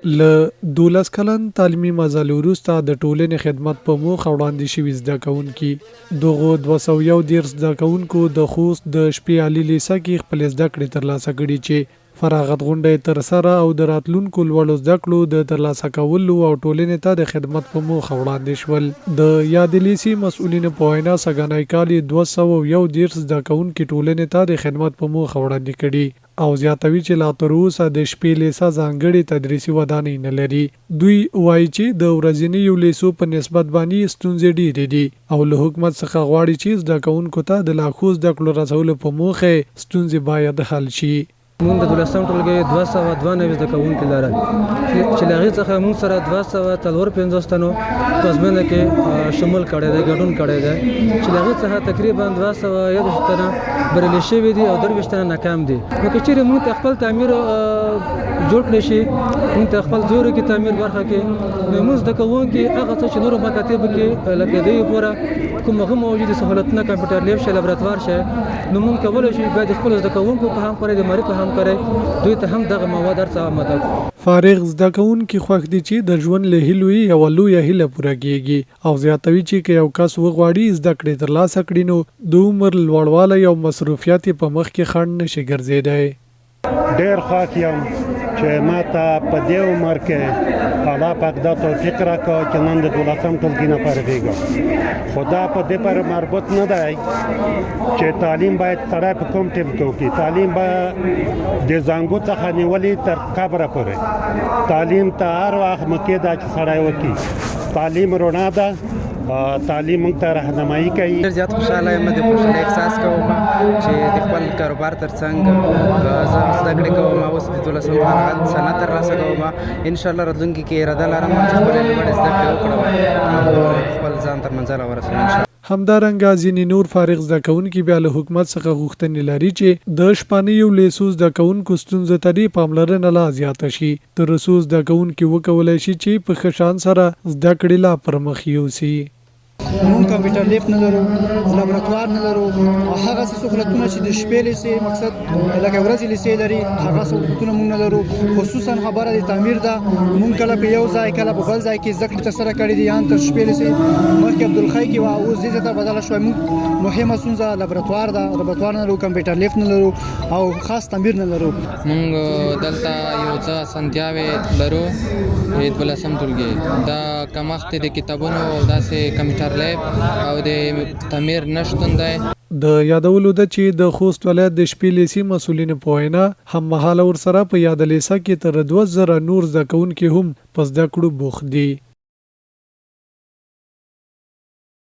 له 12 کلن تعلیمي مزل وروسته د ټولنې خدمت په موخه وړاندې شوي زده کوونکي دغه 211 زده کوونکو د خوست د شپې علي لیسه کې خپل زده کړې ترلاسه کړي چې فراغت غونډه تر سره او د راتلونکو لوړو زده کړو د ترلاسه کولو او ټولنې ته د خدمت په موخه وړاندې شول د یاد لیسي مسؤلین په وینا سګنای کالي 211 زده کوونکي ټولنې ته د خدمت په موخه وړاندې کړي او زیاتوي چې لا تر اوسه د شپې لیسه ځانګړي تدریسي ودانۍ نه لري دوی وایي چې د ورځنیو لیسو په نسبت باندې ستونزې ډېرې دي او له حکومت څخه غواړي چې زده کوونکو ته د لاکو زده کړو رسولو په موخه ستونزې باید حل شي مونږ د 12 ټولګي 292 زده کوونکي لرل چې له هغې څخه مونږ سره 253 تنو په ازموینه کې شامل کړی دی ګډون کړی دی چې له هغې څخه تقریبا 211 تنه بریالي شوي دي او 23 تنه ناکام دي نو که چیرې مونږ ته خپل تعمیر جوړ کړی شي مونږ ته خپل زورو کې تعمیر برخه کې نو موږ زده کوونکي هغه څه چې نورو مکاتبو کې لکه دوی پوره کوم هغه موجودې سهولتونه کمپیوټر لیب شي لابراتوار شي نو مونږ کولی شو باید خپل زده کوونکو په همکارۍ د معرفت همکارۍ دوی ته هم دغه مواد هر څه آماده کړو فارغ زده کوونکي خوښ دي چې د ژوند له هیلو یې لویه هیله پوره کیږي او زیاتوي چې که یو کس وغواړي زده کړې ترلاسه کړي نو د عمر لوړوالی او مصروفیات په مخ کې خنډ نشي ګرځېدی ډېر خوښ یم چې ما ته په دې عمر کې الله پاک دا توفیق راکړ چې نن د 12 ټولګي نه فارغېږم خو دا په دې پورې مربوط نه دی چې تعلیم باید سړی په کوم ټیم کې وکړي تعلیم به د زانګو څخه نیولې تر قبره پورې تعلیم ته هر وخت مکې دا چې سړی وکړي تعلیم رڼا ده تعلیم موږ ته راهنمایي کوي ډېر زیات خوشحاله یم د خوشحالۍ احساس کوم چې د خپل کاروبار ترڅنګ زه زده کړې کوم اوس د 12 فارغت سند ترلاسه کوم انشاءالله راتلونکي کې اراده لرم چې خپلې لوړې زده کړې وکړم او خپل ځان تر منزله ورسوم انشاءالله همدارنګه ځینې نور فارغ زده کوونکي بیا له حکومت څخه غوښتنې لري چې د شپانیو لیسو زده کوونکو ستونزو ته دې پاملرنه لا زیاته شي تر څو زده کوونکي وکولی شي چې په ښه شان سره زده کړې لا پرمخ یوسي مونږ کمپیوټر لیب نه لرو لابراتوار نه لرو او هغه څه سهولتونه چې د شپې لیسې مقصد لکه ورځې لیسې لري هغه سهولتونه مونږ نه لرو خصوصا خبره د تعمیر ده مونږ کله په یو ځای کله په بل ځای کې زده کړې ترسره کړې دي یان تر شپې لیسې مخکې عبدالخی کې وه اوس دې ځای ته بدله شوی مونږ مهمه ستونزه لابراتوار ده لابراتوار نه لرو کمپیوټر لیب نه لرو او خاص تعمیر نه لرو مونږ دلته یو څه اسانتیاوې لرو د 12 ټولګي دا کمښت د کتابونو او داسې کمپیوټر لیب او د تعمیر نشتون دی د یادولو ده چې د خوست ولایت د شپې لیسي مسؤلین په وینا هم مهاله ورسره په یاد لیسه کې تر 2000 نور زده کوونکي هم په زده کړو بوخت دي